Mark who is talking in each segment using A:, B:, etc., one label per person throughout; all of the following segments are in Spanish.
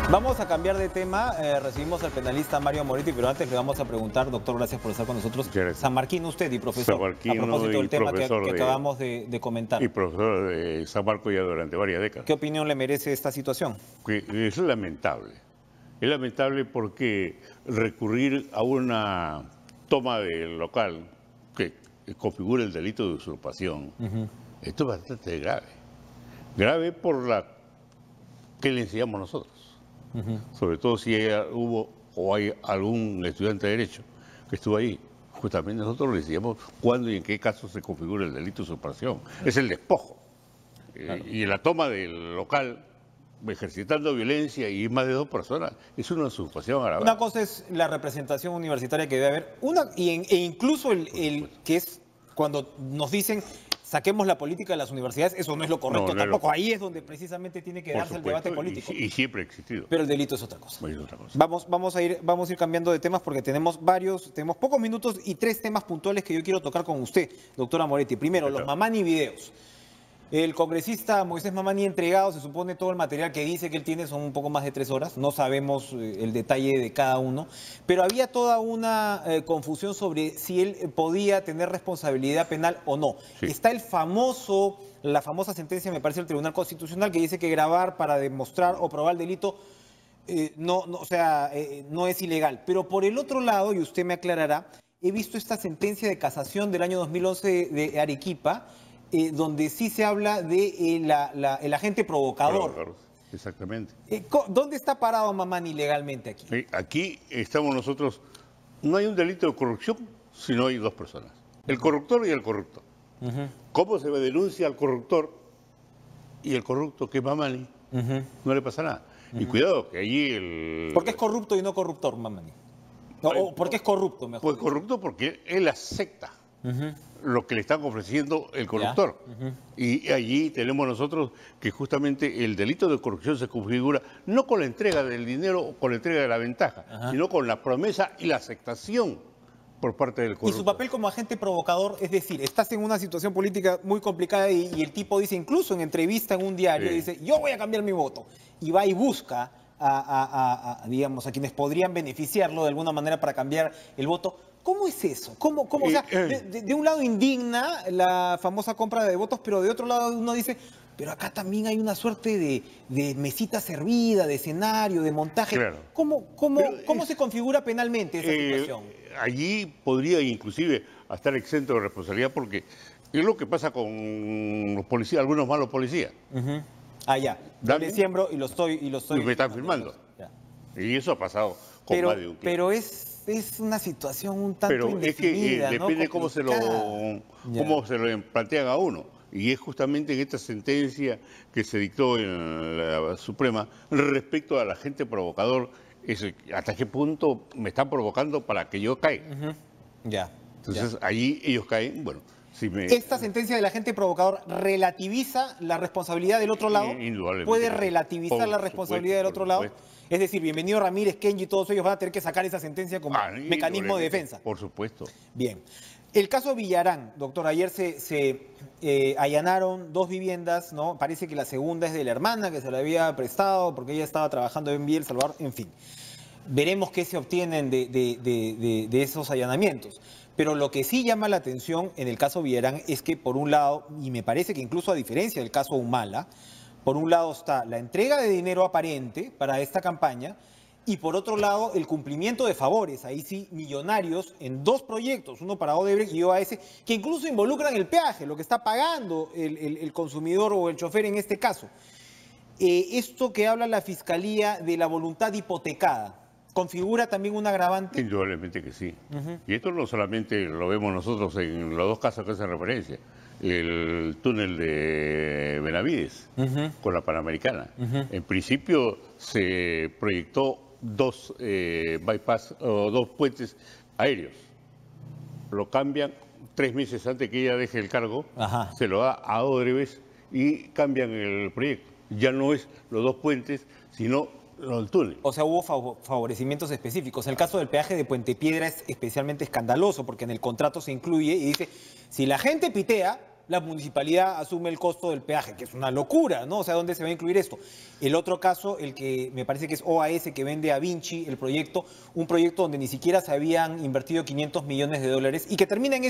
A: Vamos a cambiar de tema. Recibimos al penalista Mario Moretti, pero antes le vamos a preguntar, doctor, gracias por estar con nosotros. Sanmarquino usted y profesor, a propósito del tema que acabamos de comentar.
B: Y profesor de San Marcos ya durante varias décadas.
A: ¿Qué opinión le merece esta situación?
B: Que es lamentable. Es lamentable porque recurrir a una toma del local que configura el delito de usurpación, esto es bastante grave. Grave por la que le enseñamos nosotros. Sobre todo si hubo o hay algún estudiante de Derecho que estuvo ahí. Justamente nosotros le enseñamos cuándo y en qué caso se configura el delito de usurpación. Es el despojo. Claro. Y la toma del local ejercitando violencia y más de 2 personas es una usurpación agravada.
A: Una cosa es la representación universitaria que debe haber, e incluso el que es cuando nos dicen saquemos la política de las universidades, eso no es lo correcto tampoco. Ahí es donde precisamente tiene que darse el debate político.
B: Y siempre ha existido.
A: Pero el delito es otra cosa.
B: Es otra cosa.
A: Vamos a ir cambiando de temas porque tenemos pocos minutos y 3 temas puntuales que yo quiero tocar con usted, doctora Moretti. Primero, los Mamani videos. El congresista Moisés Mamani ha entregado, se supone, todo el material que dice que él tiene, son un poco más de 3 horas, no sabemos el detalle de cada uno, pero había toda una confusión sobre si él podía tener responsabilidad penal o no. Sí. Está la famosa sentencia, me parece, del Tribunal Constitucional que dice que grabar para demostrar o probar el delito no es ilegal. Pero por el otro lado, y usted me aclarará, he visto esta sentencia de casación del año 2011 de Arequipa, donde sí se habla de el agente provocador.
B: Exactamente.
A: ¿Dónde está parado Mamani legalmente aquí?
B: Aquí estamos nosotros, no hay un delito de corrupción si no hay 2 personas, el corruptor y el corrupto. ¿Cómo se denuncia al corruptor y el corrupto, que es Mamani? No le pasa nada. Y cuidado, que allí
A: ¿Por qué es corrupto y no corruptor, Mamani? ¿O por qué es corrupto, mejor?
B: Pues corrupto porque él acepta lo que le están ofreciendo el corruptor. Y allí tenemos nosotros que justamente el delito de corrupción se configura no con la entrega del dinero o con la entrega de la ventaja, sino con la promesa y la aceptación por parte del corrupto.
A: Y su papel como agente provocador, es decir, estás en una situación política muy complicada y el tipo dice, incluso en entrevista en un diario, dice, yo voy a cambiar mi voto. Y va y busca digamos, a quienes podrían beneficiarlo de alguna manera para cambiar el voto. ¿Cómo es eso? O sea, de un lado indigna la famosa compra de votos, pero de otro lado uno dice, pero acá también hay una suerte de mesita servida, de escenario, de montaje. Claro. ¿Cómo se configura penalmente esa situación?
B: Allí podría inclusive estar exento de responsabilidad porque es lo que pasa con los policías, algunos malos policías.
A: Ya. Yo le siembro y lo estoy.
B: Y me están filmando. Y eso ha pasado con más de un tiempo.
A: Pero es una situación un tanto indefinida,
B: es que depende cómo se lo plantean a uno. Y es justamente en esta sentencia que se dictó en la Suprema respecto al agente provocador, hasta qué punto me están provocando para que yo caiga. Entonces allí ellos caen, bueno.
A: ¿Esta sentencia del agente provocador relativiza la responsabilidad del otro lado?
B: Indudablemente.
A: ¿Puede relativizar la responsabilidad del otro lado? Es decir, bienvenido Ramírez, Kenji, todos ellos van a tener que sacar esa sentencia como mecanismo de defensa.
B: Por supuesto.
A: Bien. El caso Villarán, doctor, ayer se allanaron 2 viviendas, ¿no? Parece que la segunda es de la hermana que se la había prestado porque ella estaba trabajando en Villa El Salvador, en fin. Veremos qué se obtienen de esos allanamientos. Pero lo que sí llama la atención en el caso Villarán es que, por un lado, y me parece que incluso a diferencia del caso Humala, por un lado está la entrega de dinero aparente para esta campaña y por otro lado el cumplimiento de favores, ahí sí, millonarios en 2 proyectos, uno para Odebrecht y OAS, que incluso involucran el peaje, lo que está pagando el consumidor o el chofer en este caso. Esto que habla la Fiscalía de la voluntad hipotecada, ¿configura también un agravante?
B: Indudablemente que sí. Y esto no solamente lo vemos nosotros en los 2 casos que hacen referencia. El túnel de Benavides con la Panamericana. En principio se proyectó 2 bypass o 2 puentes aéreos. Lo cambian 3 meses antes que ella deje el cargo, se lo da a Odebrecht y cambian el proyecto. Ya no es los 2 puentes, sino el túnel.
A: O sea, hubo favorecimientos específicos. El caso del peaje de Puente Piedra es especialmente escandaloso porque en el contrato se incluye y dice, si la gente pitea, la municipalidad asume el costo del peaje, que es una locura, ¿no? O sea, ¿dónde se va a incluir esto? El otro caso, el que me parece que es OAS, que vende a Vinci el proyecto, un proyecto donde ni siquiera se habían invertido 500 millones de dólares y que termina en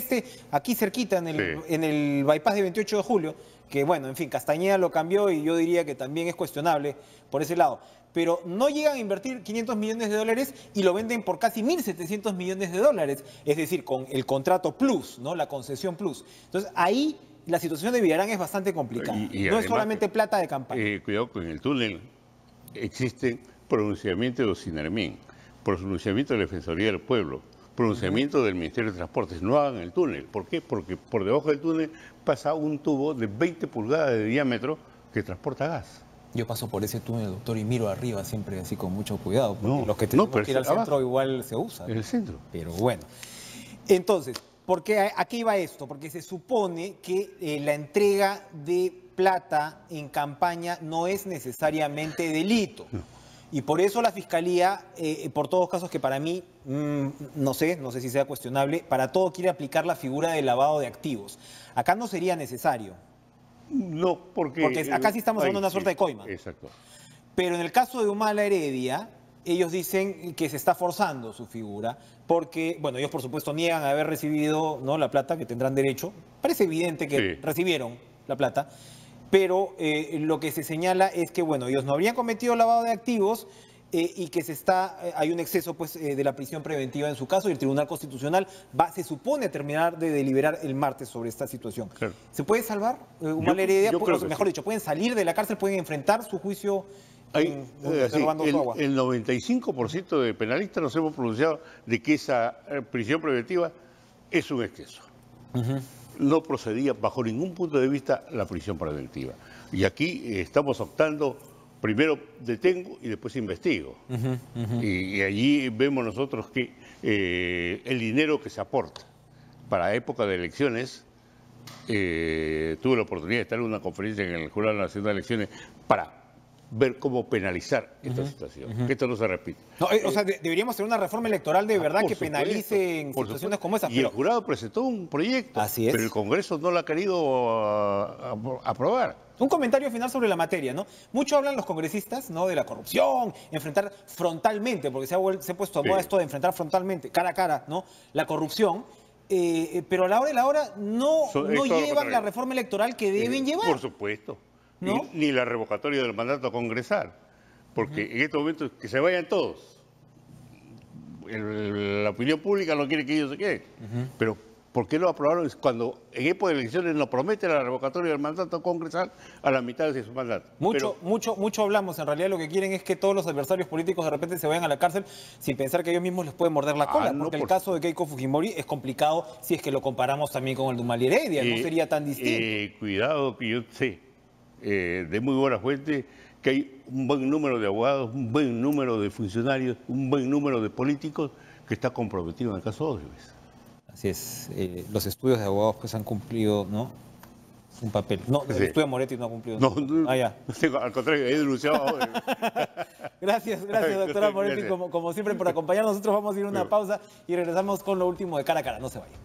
A: aquí cerquita, en el bypass de 28 de julio, que bueno, en fin, Castañeda lo cambió y yo diría que también es cuestionable por ese lado. Pero no llegan a invertir 500 millones de dólares y lo venden por casi 1.700 millones de dólares, es decir, con el contrato plus, ¿no? La concesión plus. Entonces, ahí la situación de Villarán es bastante complicada.
B: Y
A: no
B: además,
A: es solamente plata de campaña.
B: Cuidado con el túnel. Existe pronunciamiento de Ocinermín, pronunciamiento de la Defensoría del Pueblo, pronunciamiento del Ministerio de Transportes. No hagan el túnel. ¿Por qué? Porque por debajo del túnel pasa un tubo de 20 pulgadas de diámetro que transporta gas.
A: Yo paso por ese túnel, doctor, y miro arriba siempre así con mucho cuidado, porque los que
B: pero
A: tenemos que ir al centro igual se usan.
B: En el centro.
A: Pero bueno. Entonces, ¿por qué a qué iba esto? Porque se supone que la entrega de plata en campaña no es necesariamente delito. No. Y por eso la Fiscalía, por todos casos que para mí, no sé si sea cuestionable, para todo quiere aplicar la figura del lavado de activos. Acá no sería necesario.
B: No, porque
A: acá sí estamos hablando de una suerte de coima.
B: Exacto.
A: Pero en el caso de Humala Heredia, ellos dicen que se está forzando su figura, porque, bueno, ellos por supuesto niegan haber recibido, ¿no?, la plata, que tendrán derecho. Parece evidente que recibieron la plata, pero lo que se señala es que, bueno, ellos no habrían cometido lavado de activos y que hay un exceso, pues, de la prisión preventiva en su caso, y el Tribunal Constitucional se supone terminar de deliberar el martes sobre esta situación. Claro. ¿Se puede salvar Humala Heredia? Mejor dicho, ¿pueden salir de la cárcel, pueden enfrentar su juicio robando su agua?
B: El 95% de penalistas nos hemos pronunciado de que esa prisión preventiva es un exceso. No procedía bajo ningún punto de vista la prisión preventiva. Y aquí estamos optando, primero detengo y después investigo. Y allí vemos nosotros que el dinero que se aporta para época de elecciones, tuve la oportunidad de estar en una conferencia en el Jurado Nacional de Elecciones para ver cómo penalizar esta situación, que esto no se repite.
A: No, o sea, deberíamos tener una reforma electoral de verdad que penalice en situaciones como esas.
B: Y el jurado presentó un proyecto,
A: así es,
B: pero el Congreso no lo ha querido aprobar.
A: Un comentario final sobre la materia, ¿no? Mucho hablan los congresistas, ¿no?, de la corrupción, enfrentar frontalmente, porque se ha puesto a moda esto de enfrentar frontalmente, cara a cara, ¿no?, la corrupción. Pero a la hora de la hora no llevan la reforma electoral que deben llevar.
B: Por supuesto. ¿No? Ni la revocatoria del mandato congresal, porque en este momento que se vayan todos. La opinión pública no quiere que ellos se queden, pero ¿por qué lo aprobaron cuando en época de elecciones nos promete la revocatoria del mandato congresal a la mitad de su mandato?
A: Mucho hablamos, en realidad lo que quieren es que todos los adversarios políticos de repente se vayan a la cárcel sin pensar que ellos mismos les pueden morder la cola, porque el caso de Keiko Fujimori es complicado si es que lo comparamos también con el de Humala Heredia, no sería tan distinto.
B: Cuidado, que yo sé de muy buena fuente que hay un buen número de abogados, un buen número de funcionarios, un buen número de políticos que está comprometido en el caso Odebrecht.
A: Así es, los estudios de abogados pues han cumplido, ¿no?, un papel. No, el estudio de Moretti no ha cumplido.
B: Al contrario, he denunciado a Odebrecht.
A: Gracias, doctora Moretti, como siempre, por acompañarnos. Nosotros vamos a ir a una pausa y regresamos con lo último de Cara a Cara. No se vayan.